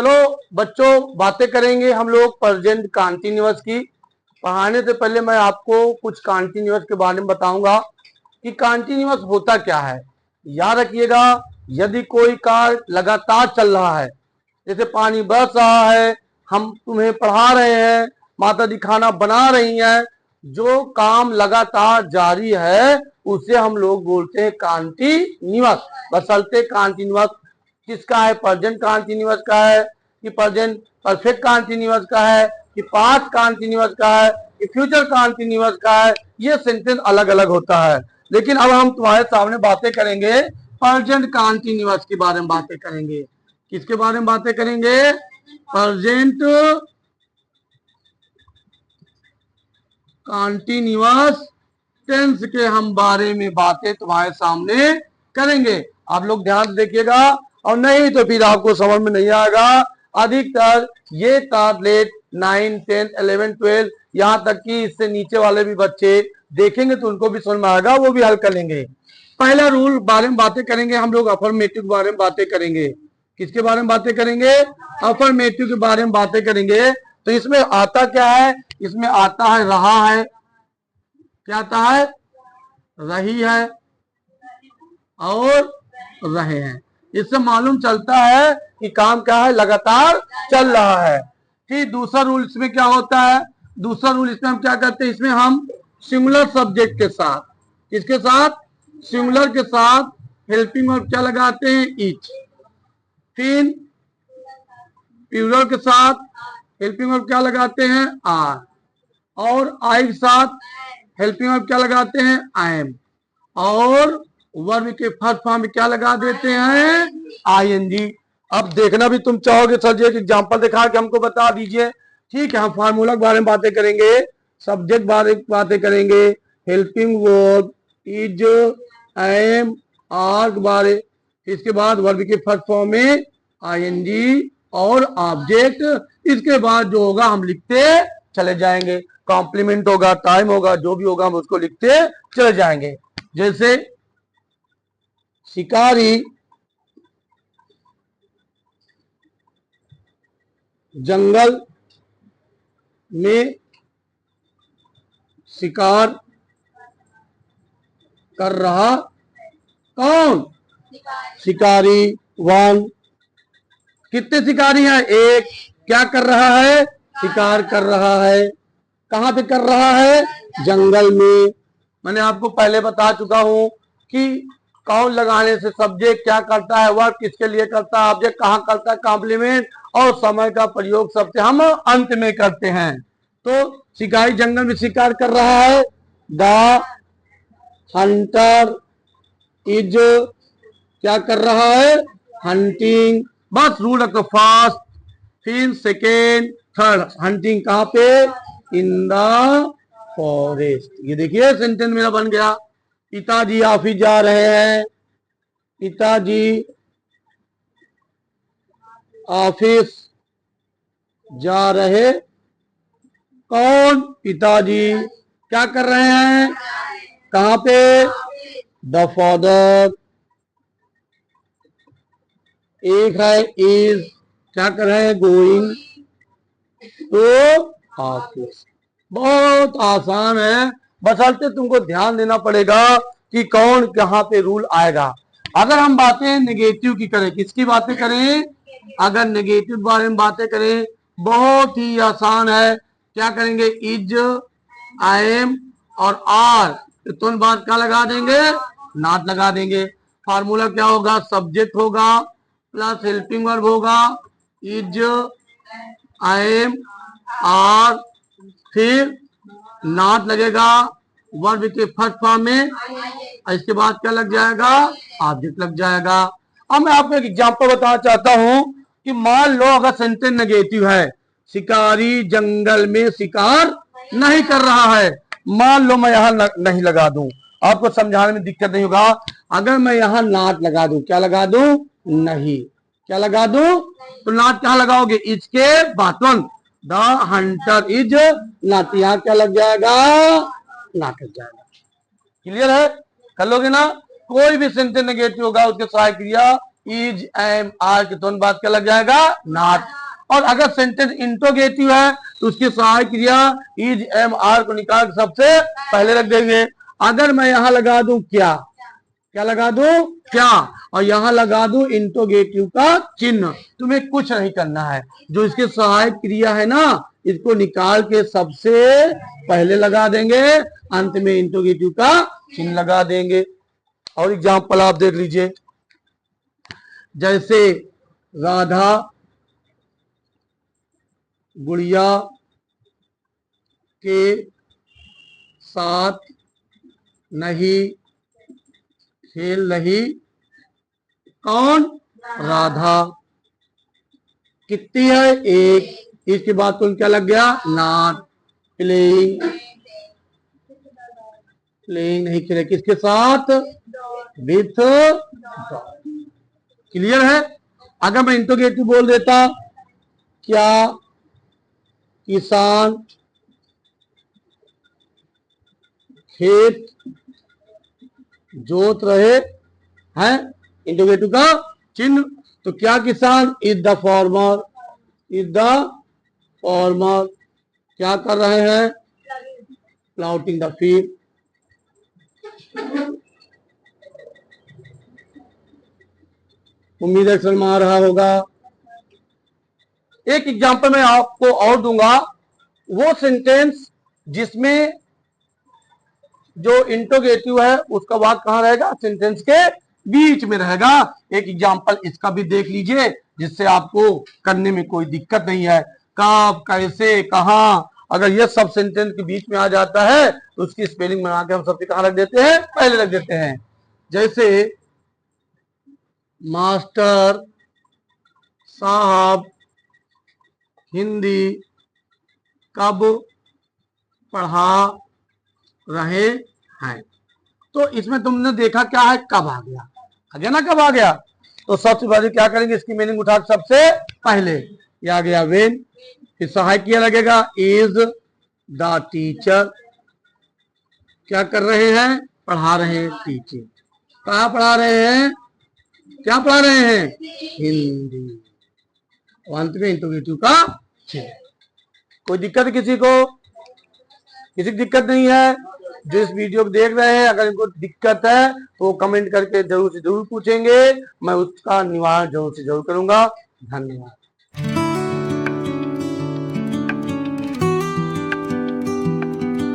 चलो बच्चों, बातें करेंगे हम लोग प्रेजेंट कंटीन्यूअस की। पढ़ाने से पहले मैं आपको कुछ कंटीन्यूअस के बारे में बताऊंगा कि कंटीन्यूअस होता क्या है। याद रखिएगा, यदि कोई कार्य लगातार चल रहा है, जैसे पानी बरस रहा है, हम तुम्हें पढ़ा रहे हैं, माता जी खाना बना रही हैं, जो काम लगातार जारी है उसे हम लोग बोलते हैं कंटीन्यूअस। बशर्ते कंटीन्यूअस किसका है, प्रेजेंट कंटीन्यूअस का है कि प्रेजेंट परफेक्ट कंटीन्यूअस का है कि पास्ट कंटीन्यूअस का है कि फ्यूचर कंटीन्यूअस का है। ये सेंटेंस अलग अलग होता है। लेकिन अब हम तुम्हारे सामने बातें करेंगे प्रेजेंट कंटीन्यूअस के बारे में बातें करेंगे। किसके बारे में बातें करेंगे? प्रेजेंट कंटीन्यूअस टेंस के हम बारे में बातें तुम्हारे सामने करेंगे। आप लोग ध्यान से देखिएगा, और नहीं तो फिर आपको समझ में नहीं आएगा। अधिकतर ये टैबलेट 9, 10, 11, 12 यहाँ तक कि इससे नीचे वाले भी बच्चे देखेंगे तो उनको भी समझ में आएगा, वो भी हल कर लेंगे। पहला रूल बारे में बातें करेंगे हम लोग, अफर्मेटिव के बारे में बातें करेंगे। किसके बारे में बातें करेंगे? अफर्मेटिव के बारे में बातें करेंगे। तो इसमें आता क्या है? इसमें आता है रहा है। क्या आता है? रही है और रहे हैं। इससे मालूम चलता है कि काम क्या है, लगातार चल रहा है। ठीक, दूसरा रूल इसमें क्या होता है? दूसरा रूल इसमें हम क्या करते हैं, इसमें हम सिंगुलर सब्जेक्ट के साथ, किसके साथ? सिंगुलर के साथ हेल्पिंग वर्ब क्या लगाते हैं? ईच। फिर प्लूरल के साथ हेल्पिंग वर्ब क्या लगाते हैं? आर। और आई के साथ हेल्पिंग वर्ब क्या लगाते हैं? I am. और वर्ब के फर्स्ट फॉर्म में क्या लगा देते हैं? आईएनजी। अब देखना भी तुम चाहोगे सर जी एक एग्जांपल दिखा के हमको बता दीजिए। ठीक है, हम फार्मूला के बारे में बातें करेंगे, सब्जेक्ट बारे में बातें करेंगे, helping verb is, am, are के बारे। इसके बाद वर्ब के फर्स्ट फॉर्म में आईएनजी और ऑब्जेक्ट। इसके बाद जो होगा हम लिखते चले जाएंगे, कॉम्प्लीमेंट होगा, टाइम होगा, जो भी होगा हम उसको लिखते चले जाएंगे। जैसे शिकारी जंगल में शिकार कर रहा। कौन? शिकारी वन। कितने शिकारी हैं? एक। क्या कर रहा है? शिकार कर रहा है। कहां पे कर रहा है? जंगल में। मैंने आपको पहले बता चुका हूं कि कौन लगाने से सब्जेक्ट क्या करता है, वर्ब किसके लिए करता है, ऑब्जेक्ट कहां करता है, कॉम्प्लीमेंट, और समय का प्रयोग सबसे हम अंत में करते हैं। तो शिकारी जंगल में शिकार कर रहा है। द हंटर इज क्या कर रहा है? हंटिंग। बस रूल रखो, फर्स्ट, फिर सेकेंड, थर्ड। हंटिंग कहां पे? In the forest. ये देखिए सेंटेंस मेरा बन गया। पिताजी ऑफिस जा रहे हैं। पिताजी ऑफिस जा रहे। कौन? पिताजी। क्या कर रहे हैं? कहां पे? The father. एक है इज, क्या कर रहे हैं? Going to office. बहुत आसान है, बशर्ते तुमको ध्यान देना पड़ेगा कि कौन कहां पे रूल आएगा। अगर हम बातें नेगेटिव की करें, किसकी बातें करें? अगर नेगेटिव बारे में बातें करें, बहुत ही आसान है। क्या करेंगे? इज, आई एम और आर, तो तुम बात क्या लगा देंगे? नॉट लगा देंगे। फार्मूला क्या होगा? सब्जेक्ट होगा प्लस हेल्पिंग वर्ब होगा, इज, आई एम, आर, फिर नॉट लगेगा वर्ब के फर्स्ट फॉर्म में, इसके बाद क्या लग जाएगा? ऑब्जेक्ट लग जाएगा। अब मैं आपको एक एग्जांपल बताना चाहता हूं कि मान लो अगर सेंटेंस नेगेटिव है, शिकारी जंगल में शिकार नहीं कर रहा है। मान लो मैं यहां नहीं लगा दूं, आपको समझाने में दिक्कत नहीं होगा। अगर मैं यहां नॉट लगा दूं, क्या लगा दूं? नहीं। क्या लगा दूं? तो नॉट कहां लगाओगे? इसके बाद द हंटर इज नॉट, यहां क्या लग जाएगा? नॉट लग जाएगा। क्लियर है? कर लोगे ना? कोई भी सेंटेंस नेगेटिव होगा उसके सहायक क्रिया इज एम आर के तुरंत बाद क्या लग जाएगा, नॉट। और अगर सेंटेंस इंट्रोगेटिव है तो उसकी सहायक क्रिया इज एम आर को निकाल सबसे पहले रख देंगे। अगर मैं यहां लगा दूं क्या, क्या लगा दूं, क्या, और यहां लगा दूं इंट्रोगेटिव का चिन्ह, तुम्हें कुछ नहीं करना है। जो इसके सहायक क्रिया है ना, इसको निकाल के सबसे पहले लगा देंगे, अंत में इंट्रोगेटिव का चिन्ह लगा देंगे। और एग्जाम्पल आप देख लीजिए, जैसे राधा गुड़िया के साथ नहीं खेल रही, कौन, राधा। कितनी है, एक। इसके बाद तुम क्या लग गया, नॉट प्लेइंग, प्लेइंग नहीं खेले, किसके साथ, विथ। क्लियर है। अगर मैं इंट्रोगेटिव बोल देता, क्या किसान खेत जोत रहे हैं, इंट्रोगेटिव का चिन्ह, तो क्या किसान, is the farmer, is the farmer क्या कर रहे हैं, प्लाउटिंग द फील्ड। उम्मीद है समझ में आ रहा होगा। एक एग्जांपल मैं आपको और दूंगा, वो सेंटेंस जिसमें जो इंट्रोगेटिव है उसका वाक्य कहां रहेगा, सेंटेंस के बीच में रहेगा। एक एग्जांपल इसका भी देख लीजिए, जिससे आपको करने में कोई दिक्कत नहीं है। कब, कैसे, कहां, अगर ये सब सेंटेंस के बीच में आ जाता है तो उसकी स्पेलिंग बना के हम सबसे कहां रख देते हैं, पहले रख देते हैं। जैसे मास्टर साहब हिंदी कब पढ़ा रहे हैं, तो इसमें तुमने देखा क्या है, कब आ गया, आ गया ना, कब आ गया। तो सबसे पहले क्या करेंगे, इसकी मीनिंग उठा के सबसे पहले, ये आ गया वेन। फिर सहायक किया लगेगा, इज द टीचर, क्या कर रहे हैं, पढ़ा रहे हैं, टीचिंग। कहाँ पढ़ा रहे हैं, क्या पढ़ा रहे हैं, हिंदी। अंत में इंट्रोगेटिव का चिन्ह। कोई दिक्कत है किसी को, किसी की दिक्कत नहीं है। जो इस वीडियो को देख रहे हैं, अगर इनको दिक्कत है तो कमेंट करके जरूर से जरूर पूछेंगे, मैं उसका निवारण जरूर से जरूर करूंगा। धन्यवाद।